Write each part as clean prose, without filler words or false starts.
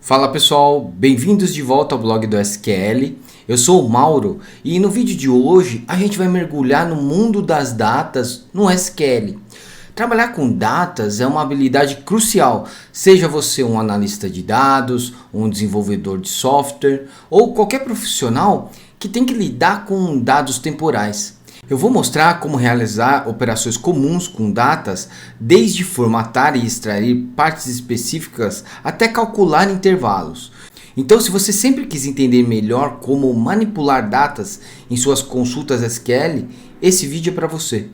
Fala pessoal, bem-vindos de volta ao blog do SQL. Eu sou o Mauro e no vídeo de hoje a gente vai mergulhar no mundo das datas no SQL. Trabalhar com datas é uma habilidade crucial, seja você um analista de dados, um desenvolvedor de software ou qualquer profissional que tem que lidar com dados temporais. Eu vou mostrar como realizar operações comuns com datas, desde formatar e extrair partes específicas até calcular intervalos. Então, se você sempre quis entender melhor como manipular datas em suas consultas SQL, esse vídeo é para você.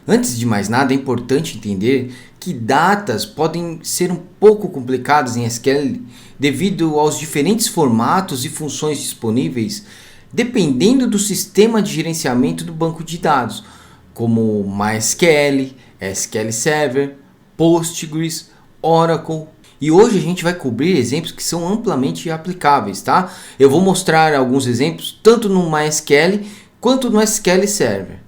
Antes de mais nada, é importante entender que datas podem ser um pouco complicadas em SQL devido aos diferentes formatos e funções disponíveis, dependendo do sistema de gerenciamento do banco de dados, como MySQL, SQL Server, Postgres, Oracle. E hoje a gente vai cobrir exemplos que são amplamente aplicáveis, tá? Eu vou mostrar alguns exemplos tanto no MySQL quanto no SQL Server.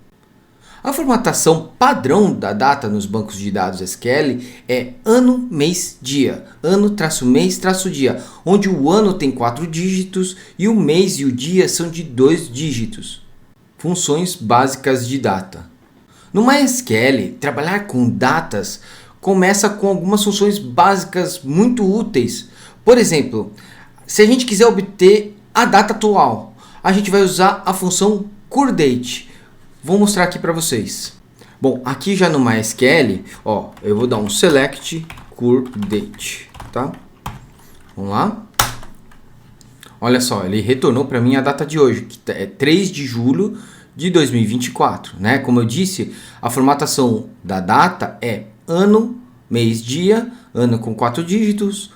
A formatação padrão da data nos bancos de dados SQL é ano, mês, dia, ano-mês-dia, onde o ano tem 4 dígitos e o mês e o dia são de 2 dígitos. Funções básicas de data. No MySQL, trabalhar com datas começa com algumas funções básicas muito úteis. Por exemplo, se a gente quiser obter a data atual, a gente vai usar a função curDate. Vou mostrar aqui para vocês. Bom, aqui já no MySQL, eu vou dar um select curDate, tá? Vamos lá. Olha só, ele retornou para mim a data de hoje, que é 3 de julho de 2024, né? Como eu disse, a formatação da data é ano, mês, dia, ano com 4 dígitos,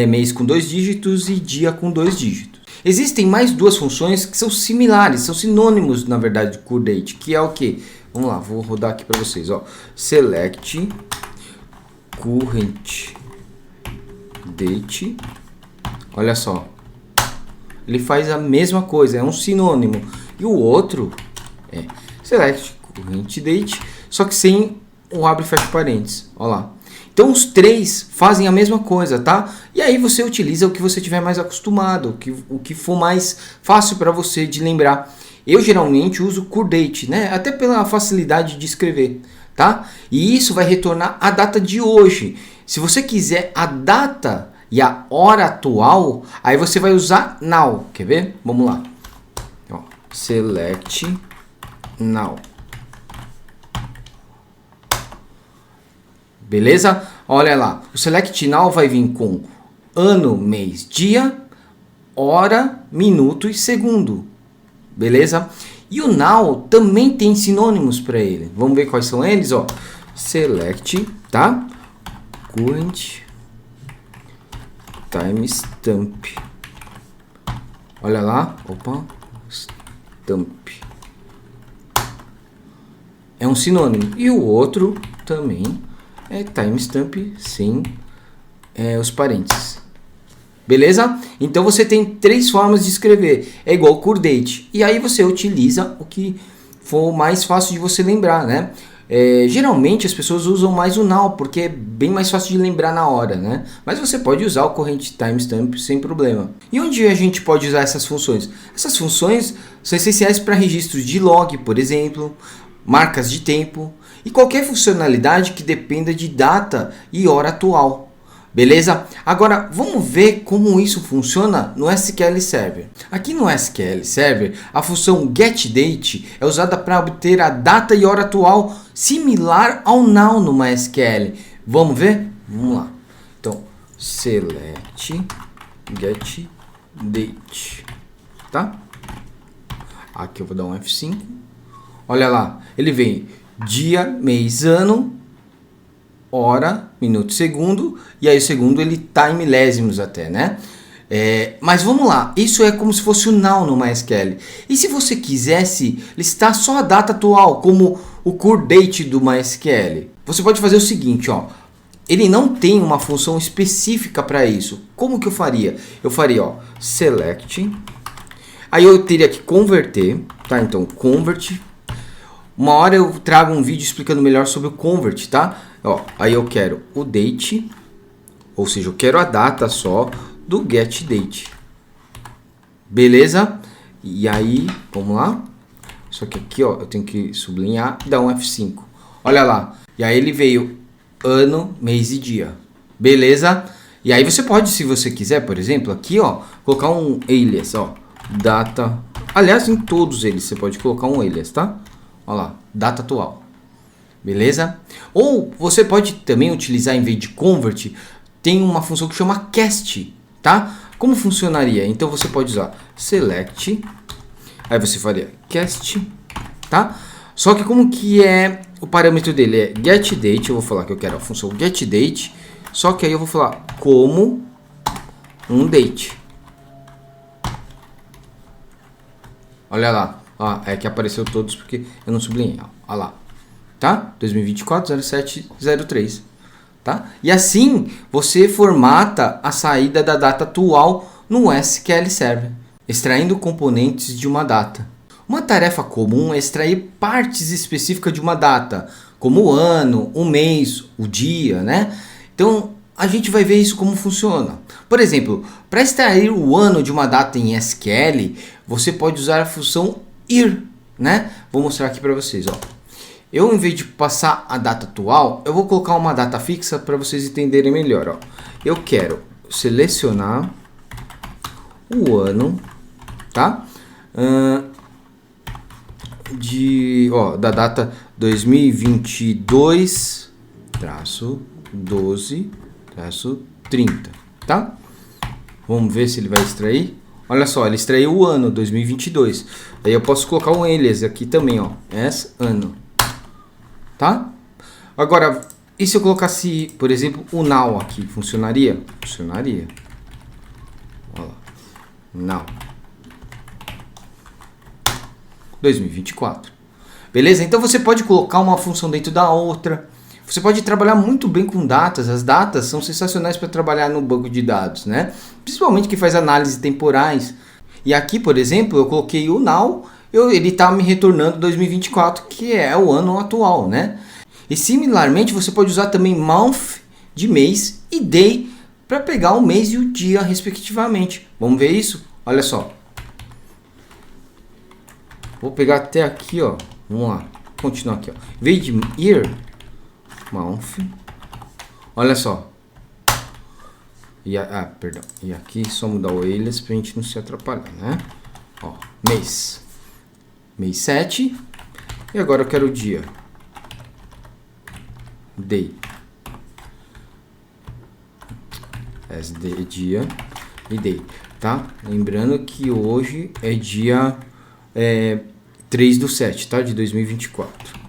mês com 2 dígitos e dia com 2 dígitos. Existem mais duas funções que são similares, são sinônimos na verdade de curDate, que é o que? Vamos lá, vou rodar aqui para vocês, select current date. Olha só, ele faz a mesma coisa, é um sinônimo. E o outro é select current date, só que sem o abre e fecha parênteses. Olha lá. Então os três fazem a mesma coisa, tá? E aí você utiliza o que você tiver mais acostumado, o que for mais fácil para você de lembrar. Eu geralmente uso curDate, né? Até pela facilidade de escrever, tá? E isso vai retornar a data de hoje. Se você quiser a data e a hora atual, aí você vai usar now. Quer ver? Vamos lá. Select now. Beleza? Olha lá, o select now vai vir com ano, mês, dia, hora, minuto e segundo. Beleza? E o now também tem sinônimos para ele. Vamos ver quais são eles, Select, tá? Current timestamp. Olha lá, stamp. É um sinônimo. E o outro também é timestamp sem os parênteses. Beleza? Então você tem três formas de escrever. É igual curDate. E aí você utiliza o que for mais fácil de você lembrar, né? Geralmente as pessoas usam mais o now, porque é bem mais fácil de lembrar na hora, né? Mas você pode usar o current timestamp sem problema. E onde a gente pode usar essas funções? Essas funções são essenciais para registros de log, por exemplo, marcas de tempo e qualquer funcionalidade que dependa de data e hora atual. Beleza? Agora vamos ver como isso funciona no SQL Server. Aqui no SQL Server, a função getDate é usada para obter a data e hora atual similar ao now no MySQL. Vamos ver? Vamos lá. Então, select getDate, tá? Aqui eu vou dar um F5. Olha lá, ele vem dia, mês, ano, hora, minuto, segundo, e aí o segundo ele tá em milésimos até, né? Mas vamos lá, isso é como se fosse o now no MySQL. E se você quisesse listar só a data atual, como o curDate do MySQL, você pode fazer o seguinte, ele não tem uma função específica para isso. Como que eu faria? Eu faria, select, Aí eu teria que converter, tá? Então, convert. Uma hora eu trago um vídeo explicando melhor sobre o convert, tá? Ó, aí eu quero o date, ou seja, eu quero a data só do get date. Beleza? E aí, vamos lá. Só que aqui, ó, eu tenho que sublinhar e dar um F5. Olha lá. E aí ele veio ano, mês e dia. Beleza? E aí você pode, se você quiser, por exemplo, aqui, ó, colocar um alias, ó, data. Aliás, em todos eles você pode colocar um alias, tá? Olha lá, data atual. Beleza? Ou você pode também utilizar, em vez de convert, tem uma função que chama cast, tá? Como funcionaria? Então você pode usar select, aí você faria cast, tá? Só que como que é o parâmetro dele? É getDate, eu vou falar que eu quero a função getDate, só que aí eu vou falar como um date. Olha lá, ó, é que apareceu todos porque eu não sublinhei, ó, olha lá, tá? 2024-07-03, tá? E assim você formata a saída da data atual no SQL Server, extraindo componentes de uma data. Uma tarefa comum é extrair partes específicas de uma data, como o ano, o mês, o dia, né? Então a gente vai ver isso como funciona. Por exemplo, para extrair o ano de uma data em SQL, você pode usar a função year, né? Vou mostrar aqui para vocês, ó. Eu, em vez de passar a data atual, eu vou colocar uma data fixa para vocês entenderem melhor, ó. Eu quero selecionar o ano, tá? Da data 2022-12-30, tá? Vamos ver se ele vai extrair. Olha só, ele extraiu o ano 2022. Aí eu posso colocar um alias aqui também, ó, ano, tá? Agora, e se eu colocasse, por exemplo, o now aqui, funcionaria? Funcionaria. Olha lá, now 2024. Beleza? Então você pode colocar uma função dentro da outra. Você pode trabalhar muito bem com datas. As datas são sensacionais para trabalhar no banco de dados, né? Principalmente que faz análise temporais. E aqui, por exemplo, eu coloquei o now, ele está me retornando 2024, que é o ano atual, né? E similarmente, você pode usar também month de mês e day para pegar o mês e o dia, respectivamente. Vamos ver isso? Olha só. Vou pegar até aqui, ó. Vamos lá. Continuar aqui, ó. Em vez de year, month. Olha só. Perdão. E aqui só mudar o alias pra gente não se atrapalhar, né? Ó, mês. Mês 7. E agora eu quero o dia. Day. Dia e day, tá? Lembrando que hoje é dia 3/7, tá? De 2024.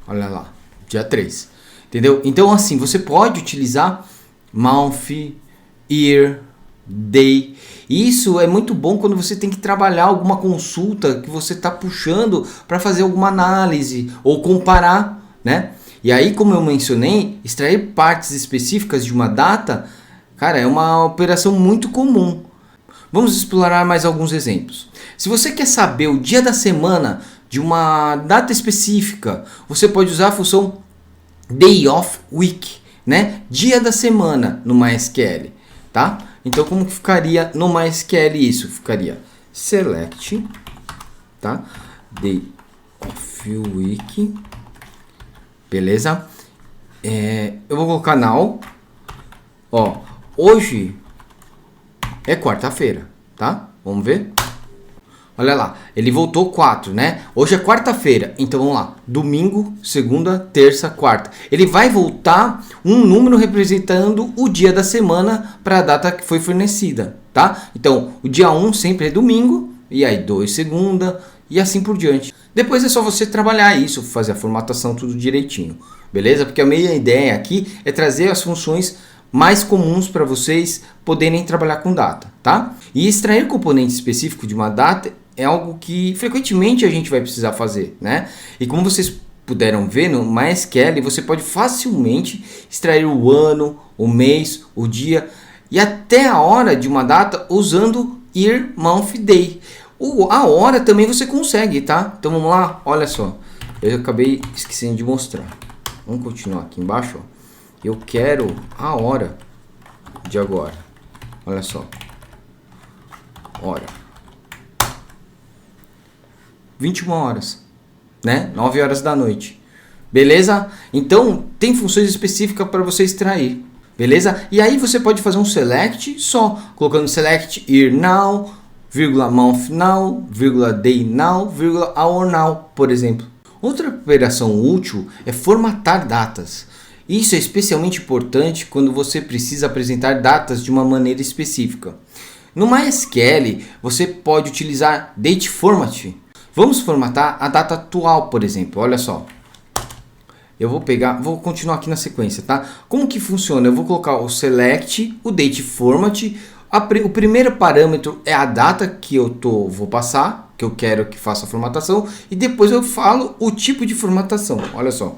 Olha lá, dia 3. Entendeu? Então, assim, você pode utilizar month, year, day. Isso é muito bom quando você tem que trabalhar alguma consulta que você está puxando para fazer alguma análise ou comparar, né? E aí, como eu mencionei, extrair partes específicas de uma data, cara, é uma operação muito comum. Vamos explorar mais alguns exemplos. Se você quer saber o dia da semana de uma data específica, você pode usar a função day of week, né? Dia da semana no MySQL, tá? Então como que ficaria no MySQL isso? Ficaria select, tá? Day of week, beleza? Eu vou colocar now, ó, hoje é quarta-feira, tá? Vamos ver? Olha lá, ele voltou 4, né? Hoje é quarta-feira, então vamos lá. Domingo, segunda, terça, quarta. Ele vai voltar um número representando o dia da semana para a data que foi fornecida, tá? Então, o dia 1 sempre é domingo, e aí 2 segunda, e assim por diante. Depois é só você trabalhar isso, fazer a formatação tudo direitinho, beleza? Porque a minha ideia aqui é trazer as funções mais comuns para vocês poderem trabalhar com data, tá? E extrair componente específico de uma data é algo que frequentemente a gente vai precisar fazer, né? E como vocês puderam ver no MySQL, você pode facilmente extrair o ano, o mês, o dia e até a hora de uma data usando year, month, day. A hora também você consegue, tá? Então vamos lá, olha só. Eu acabei esquecendo de mostrar. Vamos continuar aqui embaixo, ó. Eu quero a hora de agora. Olha só. Hora. 21 horas, né? 9 horas da noite. Beleza? Então, tem funções específicas para você extrair. Beleza? E aí você pode fazer um select só, colocando select year now, vírgula month now, vírgula day now, vírgula hour now, por exemplo. Outra operação útil é formatar datas. Isso é especialmente importante quando você precisa apresentar datas de uma maneira específica. No MySQL, você pode utilizar date format. Vamos formatar a data atual, por exemplo. Olha só. Eu vou continuar aqui na sequência, tá? Como que funciona? Eu vou colocar o select, o date format. O primeiro parâmetro é a data que eu vou passar, que eu quero que faça a formatação. E depois eu falo o tipo de formatação. Olha só.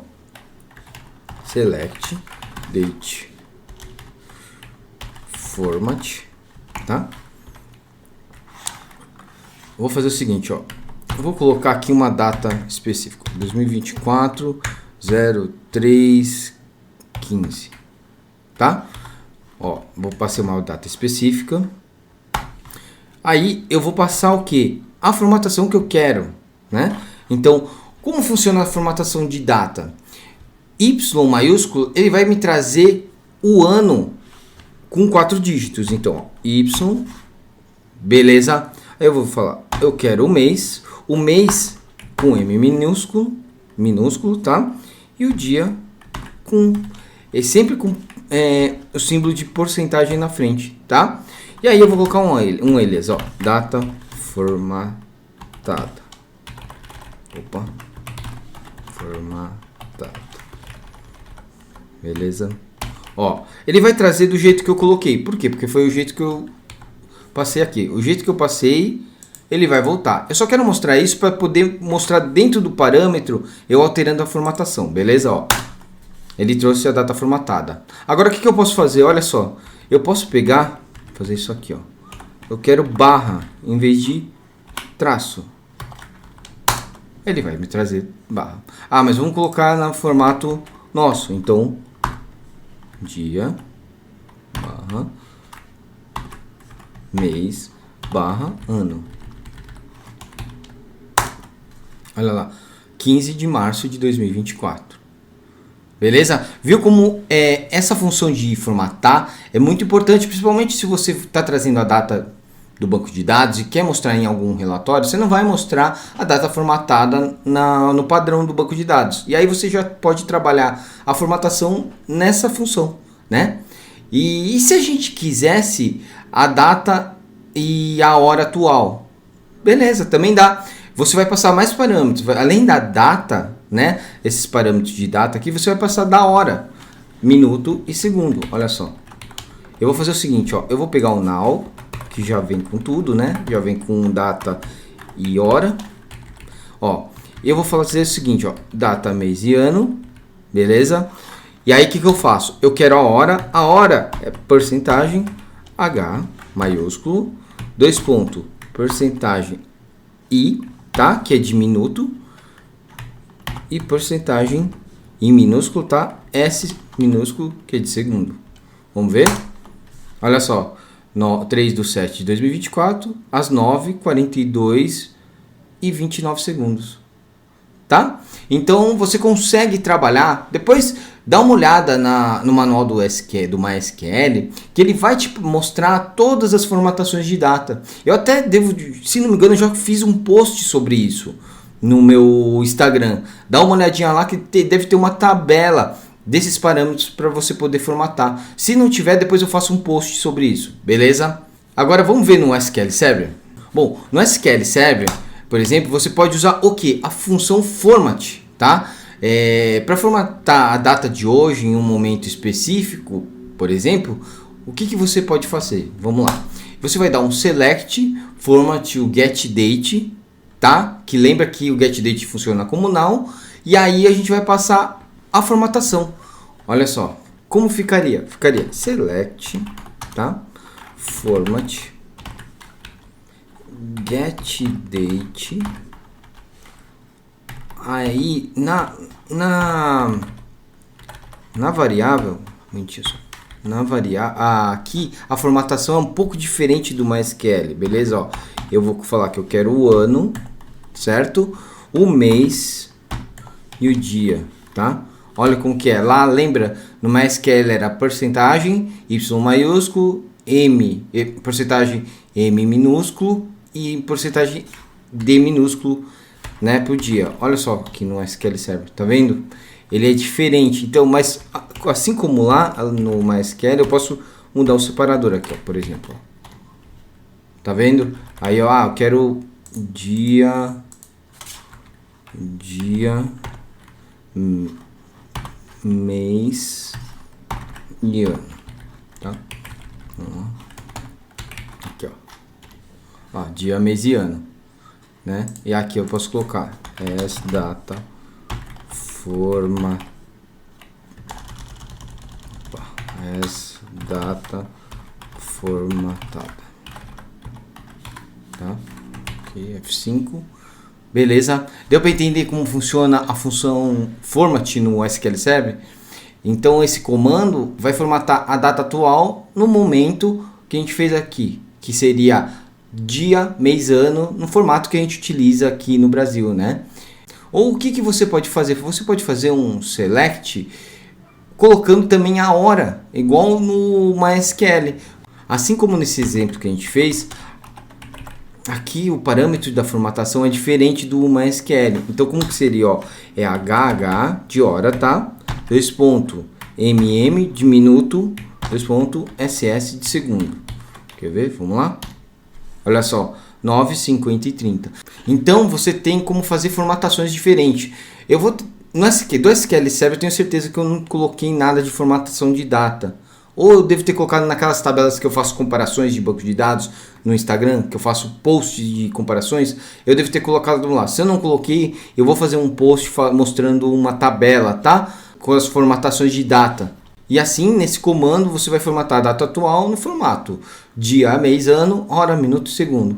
Select, date, format, tá? Vou fazer o seguinte, ó. Eu vou colocar aqui uma data específica. 2024, 03, 15, tá? Ó, vou passar uma data específica. Aí eu vou passar o que? A formatação que eu quero, né? Então, como funciona a formatação de data? Y maiúsculo, ele vai me trazer o ano com 4 dígitos. Então, ó, Y, beleza? Aí eu vou falar, eu quero o mês com M minúsculo, tá? E o dia sempre com o símbolo de porcentagem na frente, tá? E aí eu vou colocar um alias, ó, data formatada. Opa, formatada. Beleza? Ó, ele vai trazer do jeito que eu coloquei. Por quê? Porque foi o jeito que eu passei aqui. O jeito que eu passei, ele vai voltar. Eu só quero mostrar isso para poder mostrar dentro do parâmetro eu alterando a formatação. Beleza? Ó, ele trouxe a data formatada. Agora o que eu posso fazer? Olha só. Eu posso pegar, fazer isso aqui, ó. Eu quero barra em vez de traço. Ele vai me trazer barra. Ah, mas vamos colocar no formato nosso. Então, dia, barra, mês, barra, ano. Olha lá, 15 de março de 2024. Beleza? Viu como essa função de formatar é muito importante, principalmente se você está trazendo a data do banco de dados e quer mostrar em algum relatório, você não vai mostrar a data formatada no padrão do banco de dados. E aí você já pode trabalhar a formatação nessa função, né? E se a gente quisesse a data e a hora atual? Beleza, também dá. Você vai passar mais parâmetros, além da data, né? Esses parâmetros de data aqui, você vai passar da hora, minuto e segundo. Olha só. Eu vou fazer o seguinte, ó. Eu vou pegar o now, que já vem com tudo, né? Já vem com data e hora. Ó, eu vou fazer o seguinte, ó. Data, mês e ano. Beleza? E aí, o que eu faço? Eu quero a hora. A hora é porcentagem H maiúsculo, 2 pontos, porcentagem I, tá? Que é de minuto. E porcentagem em minúsculo, tá? S minúsculo, que é de segundo. Vamos ver? Olha só. 3/7 de 2024, às 9h42 e 29 segundos. Tá? Então você consegue trabalhar. Depois dá uma olhada no manual do MySQL, que ele vai te mostrar todas as formatações de data. Eu até devo, se não me engano, eu já fiz um post sobre isso no meu Instagram. Dá uma olhadinha lá que deve ter uma tabela desses parâmetros para você poder formatar. Se não tiver, depois eu faço um post sobre isso, beleza? Agora vamos ver no SQL Server. Bom, no SQL Server, por exemplo, você pode usar o que? A função format, tá? Para formatar a data de hoje em um momento específico, por exemplo, o que você pode fazer? Vamos lá. Você vai dar um select, format o getDate, tá? Que lembra que o getDate funciona como null, e aí a gente vai passar a formatação. Olha só, como ficaria? Ficaria select tá? Format get date. Aí na variável, mentira, na variável, aqui a formatação é um pouco diferente do MySQL, beleza? Ó, eu vou falar que eu quero o ano, certo? O mês e o dia, tá? Olha como que é. Lá, lembra, no MySQL era porcentagem, Y maiúsculo, porcentagem M minúsculo e porcentagem D minúsculo, né, por dia. Olha só aqui no SQL Server, tá vendo? Ele é diferente. Então, mas assim como lá no MySQL, eu posso mudar o separador aqui, ó, por exemplo. Tá vendo? Aí, ó, eu quero dia, mês e ano, tá? Aqui, ó, dia, mês e ano, né? E aqui eu posso colocar data data formatada, tá? Ok, F5. Beleza? Deu para entender como funciona a função format no SQL Server? Então esse comando vai formatar a data atual no momento que a gente fez aqui, que seria dia, mês, ano, no formato que a gente utiliza aqui no Brasil, né? Ou o que você pode fazer? Você pode fazer um select colocando também a hora, igual no MySQL. Assim como nesse exemplo que a gente fez, aqui o parâmetro da formatação é diferente do MySQL. Então como que seria? Ó, é HH de hora, tá? 2.mm de minuto, 2.ss de segundo. Quer ver? Vamos lá? Olha só, 9, 50 e 30. Então você tem como fazer formatações diferentes. Eu vou no SQL Server eu tenho certeza que eu não coloquei nada de formatação de data. Ou eu devo ter colocado naquelas tabelas que eu faço comparações de banco de dados no Instagram, que eu faço posts de comparações, eu devo ter colocado lá. Se eu não coloquei, eu vou fazer um post mostrando uma tabela, tá? Com as formatações de data. E assim, nesse comando, você vai formatar a data atual no formato dia, mês, ano, hora, minuto e segundo.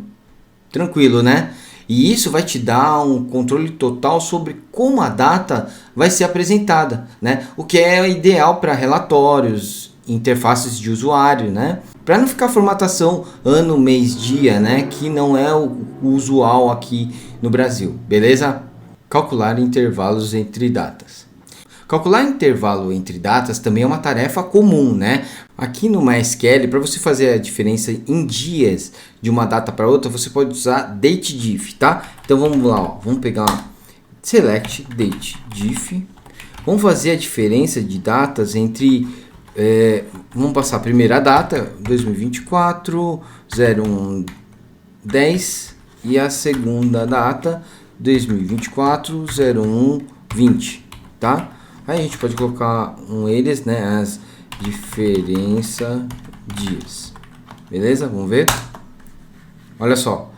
Tranquilo, né? E isso vai te dar um controle total sobre como a data vai ser apresentada, né? O que é ideal para relatórios, interfaces de usuário, né? Para não ficar formatação ano, mês, dia, né? Que não é o usual aqui no Brasil, beleza? Calcular intervalos entre datas. Calcular intervalo entre datas também é uma tarefa comum, né? Aqui no MySQL, para você fazer a diferença em dias de uma data para outra, você pode usar dateDiff, tá? Então vamos lá, ó. Vamos pegar select dateDiff. Vamos fazer a diferença de datas entre vamos passar a primeira data 2024 01 10 e a segunda data 2024 01 20, tá? Aí a gente pode colocar eles, né, as diferença dias. Beleza? Vamos ver? Olha só.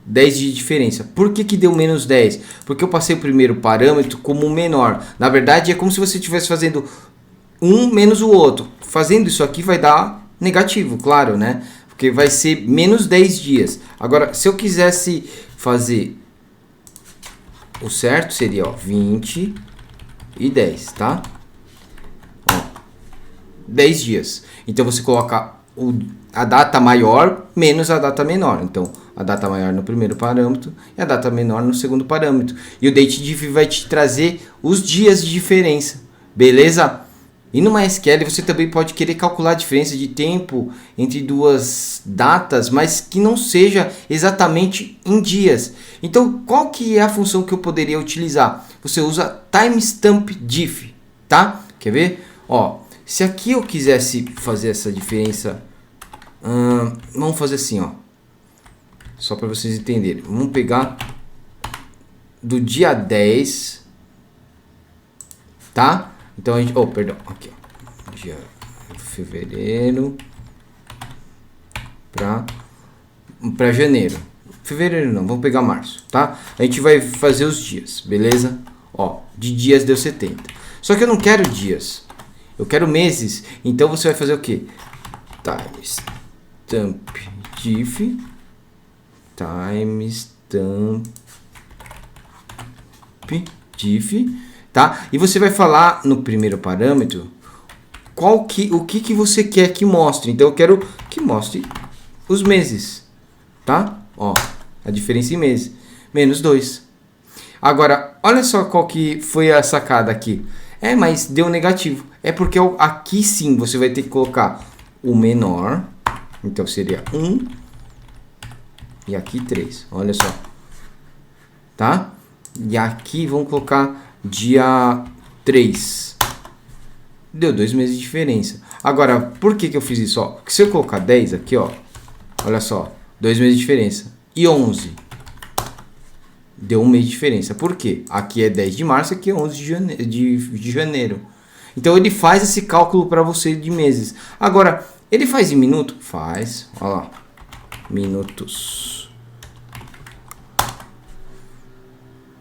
10 de diferença. Por que deu menos 10? Porque eu passei o primeiro parâmetro como menor. Na verdade é como se você estivesse fazendo um menos o outro. Fazendo isso aqui vai dar negativo, claro, né? Porque vai ser menos 10 dias. Agora, se eu quisesse fazer o certo, seria, ó, 20 e 10, tá? Ó, 10 dias. Então você coloca a data maior menos a data menor. Então a data maior no primeiro parâmetro e a data menor no segundo parâmetro. E o dateDiff vai te trazer os dias de diferença. Beleza? E no MySQL você também pode querer calcular a diferença de tempo entre duas datas, mas que não seja exatamente em dias. Então, qual que é a função que eu poderia utilizar? Você usa timestampDiff, tá? Quer ver? Ó, se aqui eu quisesse fazer essa diferença, vamos fazer assim, ó. Só para vocês entenderem. Vamos pegar do dia 10, tá? Então a gente, perdão, aqui, ó, dia fevereiro para janeiro. Fevereiro não, vamos pegar março, tá? A gente vai fazer os dias, beleza? Ó, de dias deu 70. Só que eu não quero dias, eu quero meses. Então você vai fazer o quê? timestamp diff, tá? E você vai falar no primeiro parâmetro o que você quer que mostre. Então eu quero que mostre os meses, tá? Ó, a diferença em meses, -2. Agora, olha só qual que foi a sacada aqui. Mas deu negativo. É porque aqui sim você vai ter que colocar o menor. Então seria 1 e aqui 3. Olha só. Tá? E aqui vamos colocar dia 3. Deu 2 meses de diferença. Agora, por que eu fiz isso? Ó, porque se eu colocar 10 aqui, ó, olha só, 2 meses de diferença. E 11. Deu 1 mês de diferença. Por quê? Aqui é 10 de março, aqui é 11 de janeiro. Então ele faz esse cálculo para você de meses. Agora, ele faz em minuto? Faz. Olha lá. Minutos.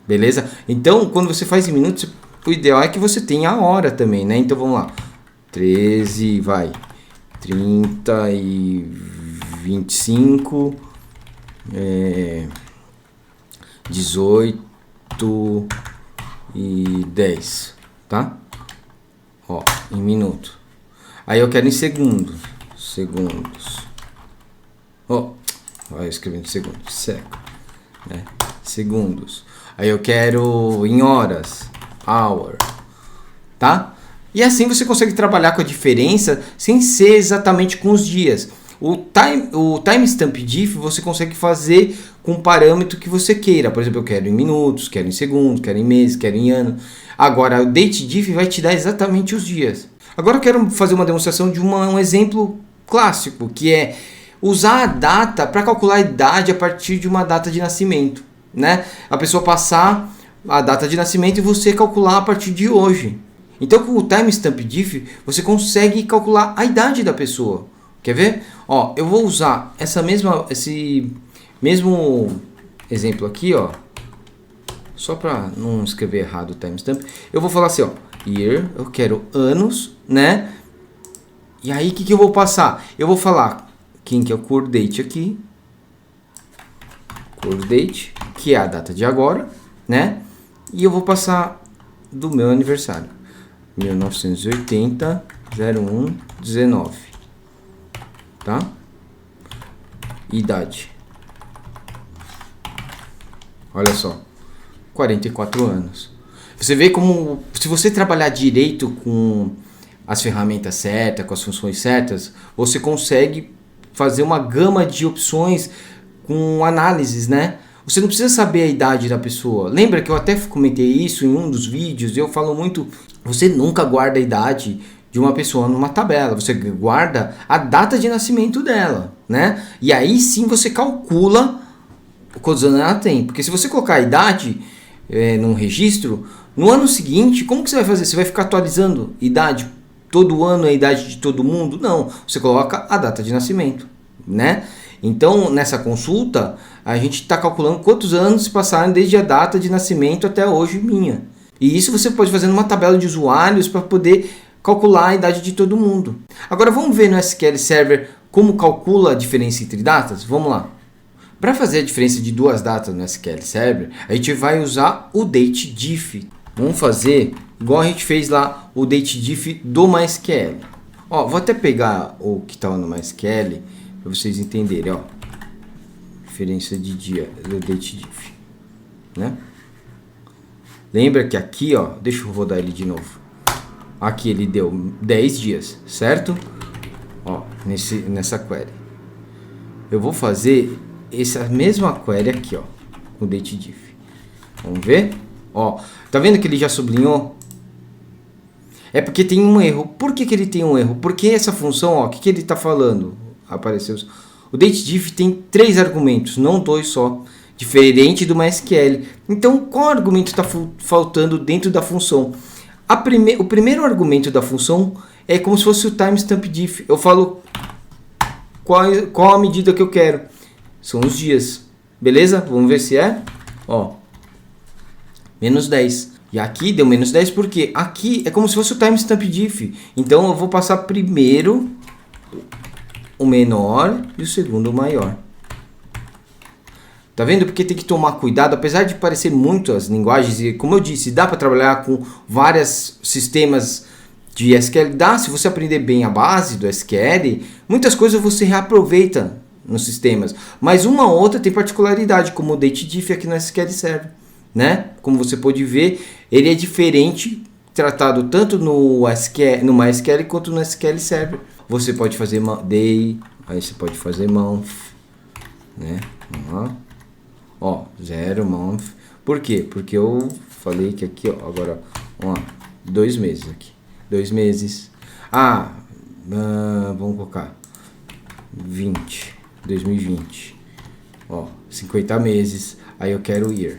Beleza? Então, quando você faz em minutos, o ideal é que você tenha a hora também, né? Então, vamos lá. 13, vai. 30 e 25. 18 e 10. Tá? Ó, em minuto. Aí eu quero em segundos. Ó, vai escrevendo segundos. Né? Segundos. Aí eu quero em horas. Hour. Tá? E assim você consegue trabalhar com a diferença sem ser exatamente com os dias. O timestamp diff você consegue fazer com o parâmetro que você queira. Por exemplo, eu quero em minutos, quero em segundos, quero em meses, quero em ano. Agora, o date diff vai te dar exatamente os dias. Agora eu quero fazer uma demonstração de um exemplo clássico, que é usar a data para calcular a idade a partir de uma data de nascimento, né? A pessoa passar a data de nascimento e você calcular a partir de hoje. Então, com o timestamp diff, você consegue calcular a idade da pessoa. Quer ver? Ó, eu vou usar esse mesmo exemplo aqui, ó. Só para não escrever errado o timestamp. Eu vou falar assim, ó. Year, eu quero anos, né? E aí, o que eu vou passar? Eu vou falar quem que é o core date aqui. Core date, que é a data de agora, né? E eu vou passar do meu aniversário. 1980, 01, 19. Tá? Idade. Olha só. 44 anos. Você vê como, se você trabalhar direito com as ferramentas certas, com as funções certas, você consegue fazer uma gama de opções com análises, né? Você não precisa saber a idade da pessoa. Lembra que eu até comentei isso em um dos vídeos? Eu falo muito, você nunca guarda a idade de uma pessoa numa tabela. Você guarda a data de nascimento dela, né? E aí sim você calcula quantos anos ela tem. Porque se você colocar a idade num registro, no ano seguinte, como que você vai fazer? Você vai ficar atualizando idade? Todo ano é a idade de todo mundo? Não. Você coloca a data de nascimento, né? Então, nessa consulta, a gente está calculando quantos anos passaram desde a data de nascimento até hoje minha. E isso você pode fazer numa tabela de usuários para poder calcular a idade de todo mundo. Agora, vamos ver no SQL Server como calcula a diferença entre datas? Vamos lá. Para fazer a diferença de duas datas no SQL Server, a gente vai usar o dateDiff. Vamos fazer igual a gente fez lá o dateDiff do MySQL. Ó, vou até pegar o que está no MySQL para vocês entenderem, ó. Diferença de dia do dateDiff, né? Lembra que aqui, ó, deixa eu rodar ele de novo. Aqui ele deu 10 dias, certo? Ó, nessa query. Eu vou fazer essa mesma query aqui, ó, com o dateDiff. Vamos ver? Ó, tá vendo que ele já sublinhou? É porque tem um erro. Por que ele tem um erro? Porque essa função, ó, o que ele está falando? Apareceu. O dateDiff tem 3 argumentos, não 2 só. Diferente do MySQL. Então, qual argumento está faltando dentro da função? O primeiro argumento da função é como se fosse o timestamp diff. Eu falo qual a medida que eu quero. São os dias. Beleza? Vamos ver se é. Ó. -10. E aqui deu -10 porque aqui é como se fosse o timestamp diff. Então eu vou passar primeiro o menor e o segundo o maior. Tá vendo? Porque tem que tomar cuidado, apesar de parecer muito as linguagens, e como eu disse, dá para trabalhar com vários sistemas de SQL, dá, se você aprender bem a base do SQL, muitas coisas você reaproveita nos sistemas, mas uma ou outra tem particularidade, como o DateDiff aqui no SQL Server, né? Como você pode ver, ele é diferente, tratado tanto no SQL, no MySQL quanto no SQL Server. Você pode fazer day, aí você pode fazer month, né? Vamos lá. Ó, 0 month. Por quê? Porque eu falei que aqui, ó, agora, ó, 2 meses aqui. 2 meses. Vamos colocar 2020. Ó, 50 meses. Aí eu quero year.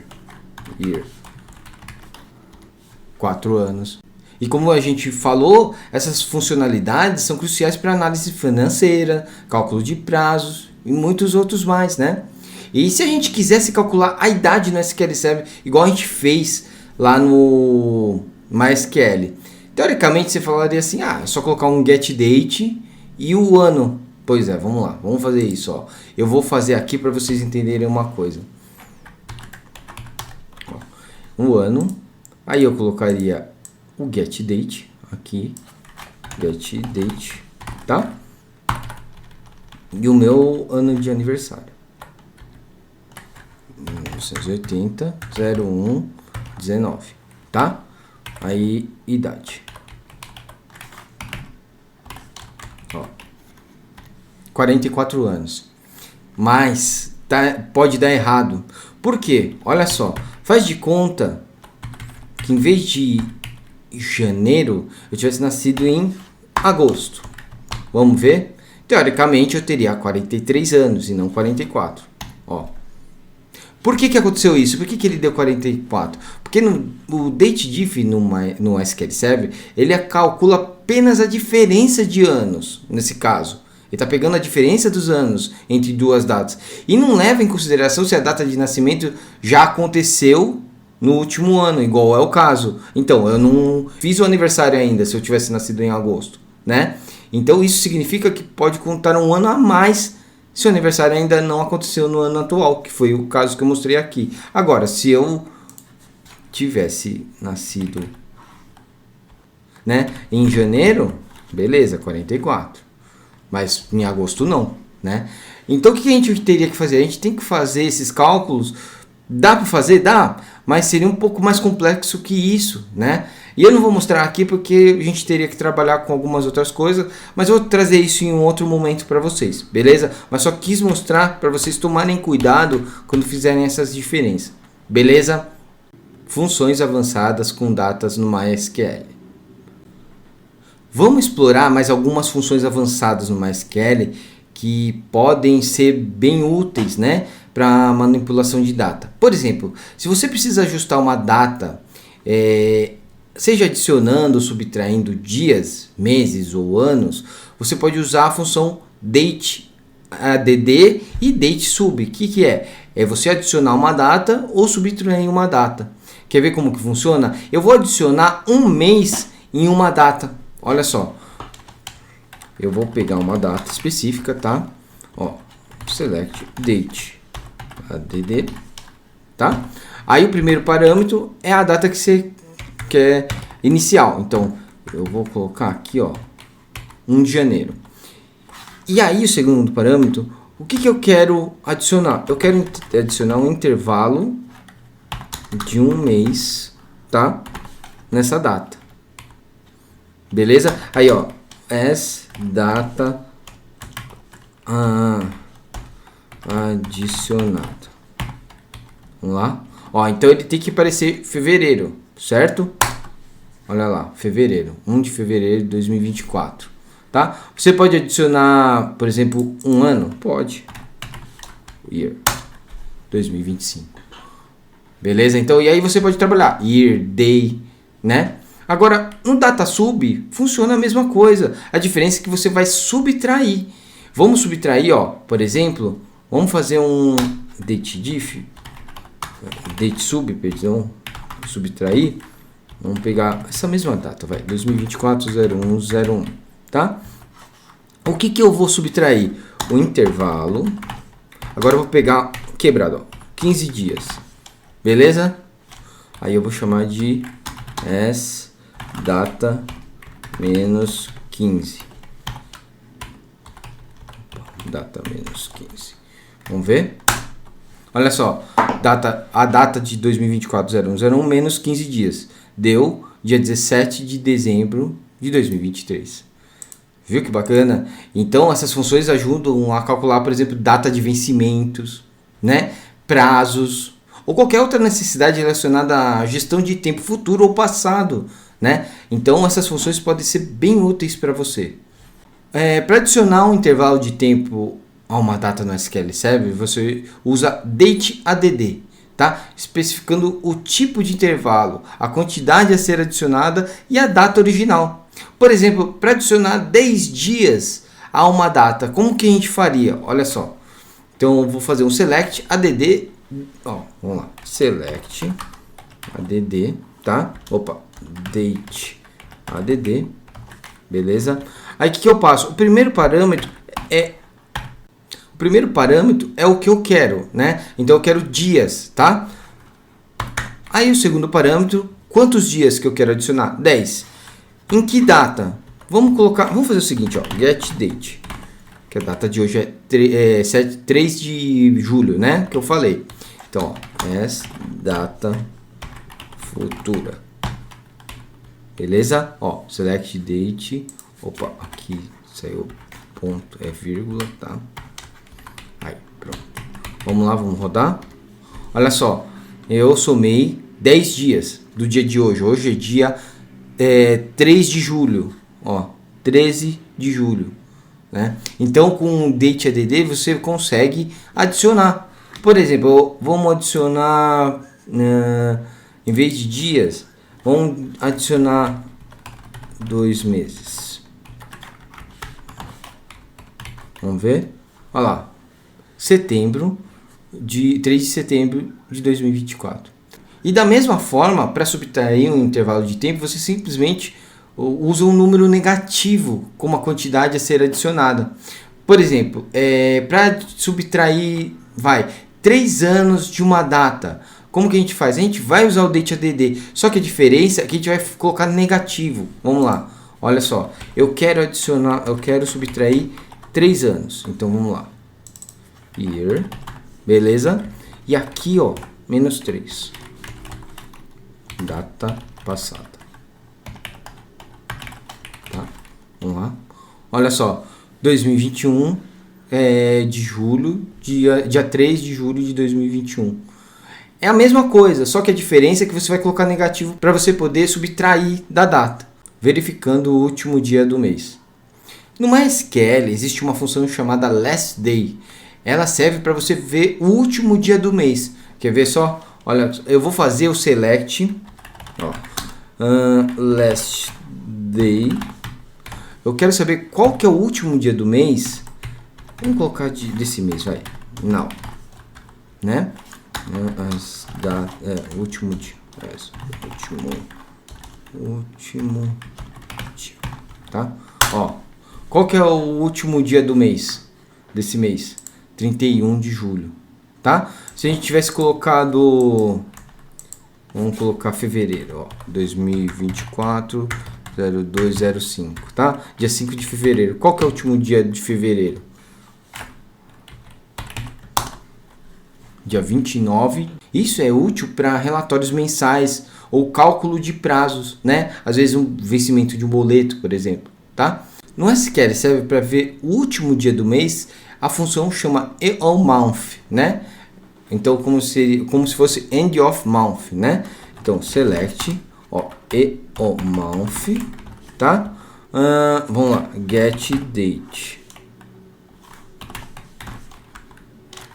4 anos. E como a gente falou, essas funcionalidades são cruciais para análise financeira, cálculo de prazos e muitos outros mais, né? E se a gente quisesse calcular a idade no SQL Server, igual a gente fez lá no MySQL, teoricamente você falaria assim, é só colocar um getDate e o ano. Pois é, vamos lá, vamos fazer isso, ó. Eu vou fazer aqui para vocês entenderem uma coisa. O ano, aí eu colocaria o getDate aqui, getDate, tá? E o meu ano de aniversário. 1980, 01, 19, tá? Aí, idade. Ó, 44 anos. Mas pode dar errado. Por quê? Olha só, faz de conta que em vez de janeiro, eu tivesse nascido em agosto. Vamos ver? Teoricamente, eu teria 43 anos e não 44. Ó. Por que aconteceu isso? Por que ele deu 44? Porque o DateDiff no SQL Server, ele calcula apenas a diferença de anos, nesse caso. Ele está pegando a diferença dos anos entre duas datas. E não leva em consideração se a data de nascimento já aconteceu no último ano, igual é o caso. Então, eu não fiz o aniversário ainda, se eu tivesse nascido em agosto, né? Então, isso significa que pode contar um ano a mais se o aniversário ainda não aconteceu no ano atual, que foi o caso que eu mostrei aqui. Agora, se eu tivesse nascido, né, em janeiro, beleza, 44. Mas em agosto não, né? Então o que a gente teria que fazer? A gente tem que fazer esses cálculos. Dá para fazer? Dá, mas seria um pouco mais complexo que isso, né? E eu não vou mostrar aqui porque a gente teria que trabalhar com algumas outras coisas, mas eu vou trazer isso em um outro momento para vocês, beleza? Mas só quis mostrar para vocês tomarem cuidado quando fizerem essas diferenças, beleza? Funções avançadas com datas no MySQL. Vamos explorar mais algumas funções avançadas no MySQL que podem ser bem úteis, né, para manipulação de data. Por exemplo, se você precisa ajustar uma data, seja adicionando ou subtraindo dias, meses ou anos, você pode usar a função date, add e date sub. O que é? É você adicionar uma data ou subtrair uma data. Quer ver como que funciona? Eu vou adicionar um mês em uma data. Olha só. Eu vou pegar uma data específica, tá? Ó, select date add, tá? Aí o primeiro parâmetro é a data que você quer inicial. Então, eu vou colocar aqui, ó, 1 de janeiro. E aí o segundo parâmetro, o que eu quero adicionar? Eu quero adicionar um intervalo de um mês, tá? Nessa data. Beleza? Aí, ó, as data adicionada. Vamos lá? Ó, então ele tem que aparecer fevereiro, certo? Olha lá, fevereiro, 1 de fevereiro de 2024, tá? Você pode adicionar, por exemplo, um ano? Pode. Year 2025. Beleza? Então, e aí você pode trabalhar year, day, né? Agora, no data sub, funciona a mesma coisa. A diferença é que você vai subtrair. Vamos subtrair, ó, por exemplo, vamos fazer um datediff, date sub, perdão, subtrair. Vamos pegar essa mesma data, vai, 2024 01 01, tá? O que eu vou subtrair? O intervalo. Agora eu vou pegar quebrado, ó, 15 dias. Beleza? Aí eu vou chamar de s data menos 15. Data menos 15. Vamos ver? Olha só, a data de 2024-01-01 menos 15 dias. Deu dia 17 de dezembro de 2023. Viu que bacana? Então essas funções ajudam a calcular, por exemplo, data de vencimentos, né? Prazos, ou qualquer outra necessidade relacionada à gestão de tempo futuro ou passado, né? Então essas funções podem ser bem úteis para você. Para adicionar um intervalo de tempo a uma data no SQL Server, você usa dateAdd, tá? Especificando o tipo de intervalo, a quantidade a ser adicionada e a data original. Por exemplo, para adicionar 10 dias a uma data, como que a gente faria? Olha só. Então eu vou fazer um select add, ó, vamos lá, select add, tá? Opa, date add, beleza? Aí o que eu passo? O primeiro parâmetro é o que eu quero, né? Então eu quero dias, tá? Aí o segundo parâmetro, quantos dias que eu quero adicionar? 10. Em que data? Vamos fazer o seguinte, ó, getDate, que a data de hoje é 3 de julho, né? Que eu falei. Então, ó, data futura. Beleza? Ó, select date. Opa, aqui saiu ponto, vírgula, tá? Aí, pronto. Vamos lá, vamos rodar. Olha só, eu somei 10 dias do dia de hoje. Hoje é dia 3 de julho, ó, 13 de julho, né? Então com o dateAdd você consegue adicionar. Por exemplo, vamos adicionar, em vez de dias, vamos adicionar 2 meses. Vamos ver? Olha lá, 3 de setembro de 2024. E da mesma forma, para subtrair um intervalo de tempo, você simplesmente usa um número negativo como a quantidade a ser adicionada. Por exemplo, para subtrair 3 anos de uma data, como que a gente faz? A gente vai usar o dateAdd, só que a diferença é que a gente vai colocar negativo. Vamos lá, olha só, eu quero subtrair 3 anos, então vamos lá, year, beleza? E aqui, ó, menos 3. Data passada. Tá? Vamos lá. Olha só. 2021 de julho, dia 3 de julho de 2021. É a mesma coisa, só que a diferença é que você vai colocar negativo para você poder subtrair da data, verificando o último dia do mês. No MySQL existe uma função chamada last day. Ela serve para você ver o último dia do mês. Quer ver só? Olha, eu vou fazer o select, ó, last day. Eu quero saber qual que é o último dia do mês. Vamos colocar desse mês, vai. Não, né? Último dia. Último dia, tá? Ó, qual que é o último dia do mês? Desse mês? 31 de julho, tá? Se a gente tivesse colocado, vamos colocar fevereiro, ó, 2024, 0205, tá? Dia 5 de fevereiro. Qual que é o último dia de fevereiro? Dia 29. Isso é útil para relatórios mensais ou cálculo de prazos, né? Às vezes um vencimento de um boleto, por exemplo, tá? No SQL serve para ver o último dia do mês. A função chama EOMonth, né? Então como se fosse end of month, né? Então select, ó, EOMonth, tá? Vamos lá, getDate,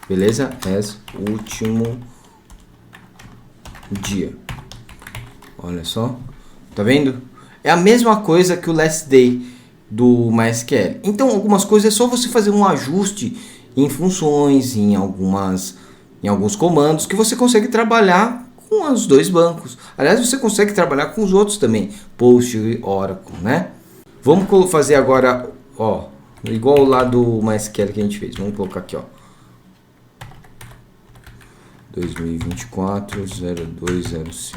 beleza? As último dia. Olha só, tá vendo? É a mesma coisa que o last day do MySQL. Então algumas coisas é só você fazer um ajuste em funções, em alguns comandos, que você consegue trabalhar com os dois bancos. Aliás, você consegue trabalhar com os outros também, Post e Oracle, né? Vamos fazer agora, ó, igual lá do MySQL que a gente fez. Vamos colocar aqui, ó. 2024-0205.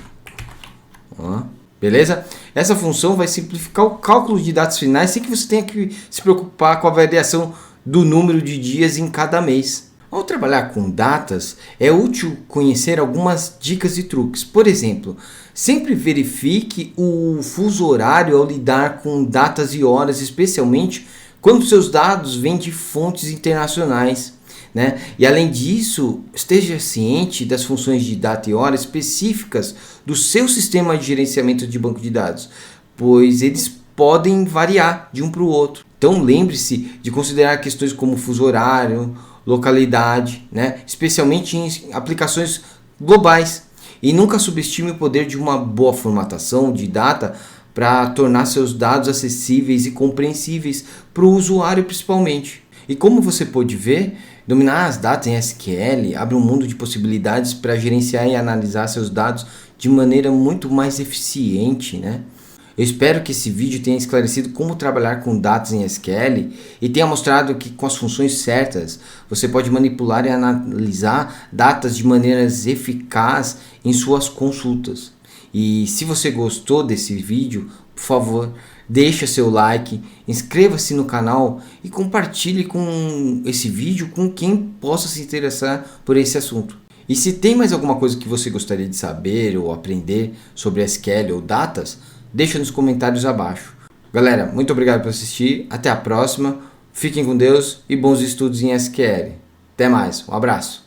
Ó. Beleza? Essa função vai simplificar o cálculo de dados finais sem que você tenha que se preocupar com a variação do número de dias em cada mês. Ao trabalhar com datas, é útil conhecer algumas dicas e truques. Por exemplo, sempre verifique o fuso horário ao lidar com datas e horas, especialmente quando seus dados vêm de fontes internacionais, né? E além disso, esteja ciente das funções de data e hora específicas do seu sistema de gerenciamento de banco de dados, pois eles podem variar de um para o outro. Então lembre-se de considerar questões como fuso horário, localidade, né? Especialmente em aplicações globais. E nunca subestime o poder de uma boa formatação de data para tornar seus dados acessíveis e compreensíveis para o usuário principalmente. E como você pode ver, dominar as datas em SQL abre um mundo de possibilidades para gerenciar e analisar seus dados de maneira muito mais eficiente, né? Eu espero que esse vídeo tenha esclarecido como trabalhar com dados em SQL e tenha mostrado que com as funções certas você pode manipular e analisar datas de maneiras eficazes em suas consultas. E se você gostou desse vídeo, por favor, deixa seu like, inscreva-se no canal e compartilhe com esse vídeo com quem possa se interessar por esse assunto. E se tem mais alguma coisa que você gostaria de saber ou aprender sobre SQL ou datas, deixa nos comentários abaixo. Galera, muito obrigado por assistir, até a próxima, fiquem com Deus e bons estudos em SQL. Até mais, um abraço.